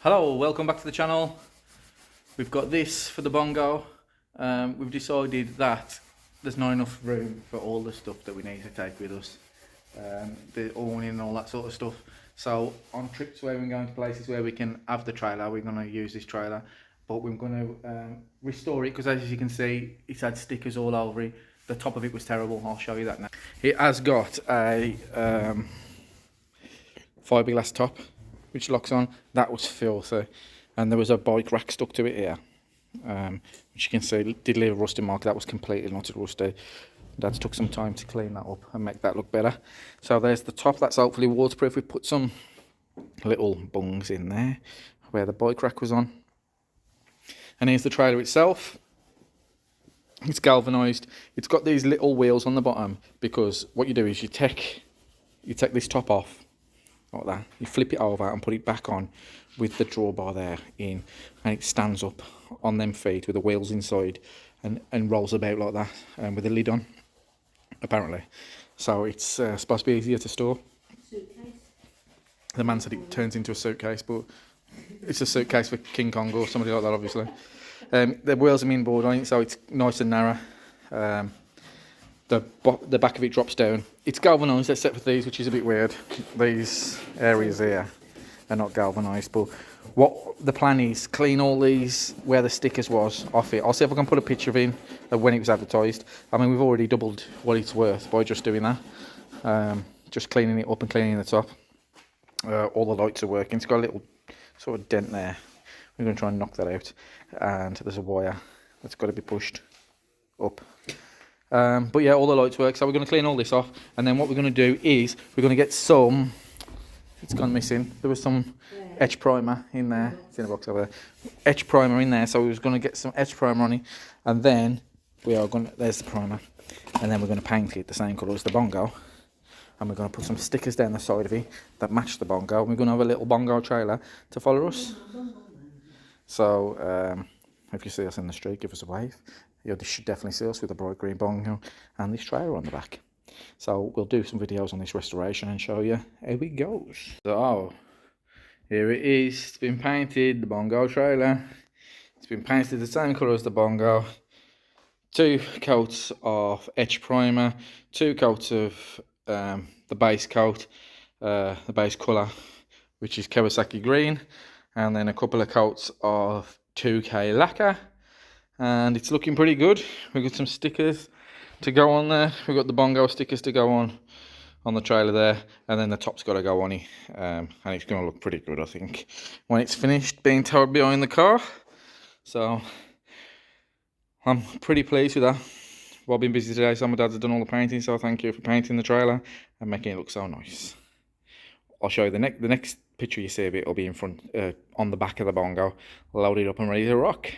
Hello, welcome back to the channel. We've got this for the bongo. We've decided that there's not enough room for all the stuff that we need to take with us. The awning and all that sort of stuff. So on trips where we're going to places where we can have the trailer, we're going to use this trailer. But we're going to restore it because, as you can see, it's had stickers all over it. The top of it was terrible. I'll show you that now. It has got a fiberglass top which locks on. That was filthy, and there was a bike rack stuck to it here, which you can see did leave a rusty mark. That was completely not rusty. Dad's took some time to clean that up and make that look better. So there's the top, that's hopefully waterproof. We put some little bungs in there where the bike rack was on, and here's the trailer itself. It's galvanised. It's got these little wheels on the bottom because what you do is you take this top off like that, you flip it over and put it back on with the drawbar there in, and it stands up on them feet with the wheels inside and rolls about like that, with the lid on apparently. So it's supposed to be easier to store. Suitcase. The man said it turns into a suitcase, but it's a suitcase for King Kong or somebody like that, obviously. The wheels are mean board on it, so it's nice and narrow. The back of it drops down. It's galvanised except for these, which is a bit weird. These areas here are not galvanised, but what the plan is, clean all these where the stickers was off it. I'll see if I can put a picture of it of when it was advertised. I mean, we've already doubled what it's worth by just doing that. Just cleaning it up and cleaning the top. All the lights are working. It's got a little sort of dent there. We're going to try and knock that out. And there's a wire that's got to be pushed up. But yeah, all the lights work, so we're going to clean all this off, and then what we're going to do is we're going to get some, it's gone missing, there was some etch primer in there, it's in a box over there, etch primer in there, so we was going to get some etch primer on it, and then we are going to, there's the primer, and then we're going to paint it the same colour as the bongo, and we're going to put some stickers down the side of it that match the bongo, and we're going to have a little bongo trailer to follow us. So if you see us in the street, give us a wave. You should definitely see us with a bright green bongo and this trailer on the back. So we'll do some videos on this restoration and show you how it goes. So here it is. It's been painted, the bongo trailer. It's been painted the same colour as the bongo. 2 coats of etch primer, 2 coats of the base coat, the base colour, which is Kawasaki green, and then a couple of coats of 2K lacquer. And it's looking pretty good. We've got some stickers to go on there. We've got the bongo stickers to go on the trailer there, and then the top's got to go on it, and it's going to look pretty good, I think, when it's finished being towed behind the car. So I'm pretty pleased with that. Well, I've been busy today, so my dad's done all the painting, so thank you for painting the trailer and making it look so nice. I'll show you the next picture you see of it will be in front, on the back of the bongo, loaded up and ready to rock.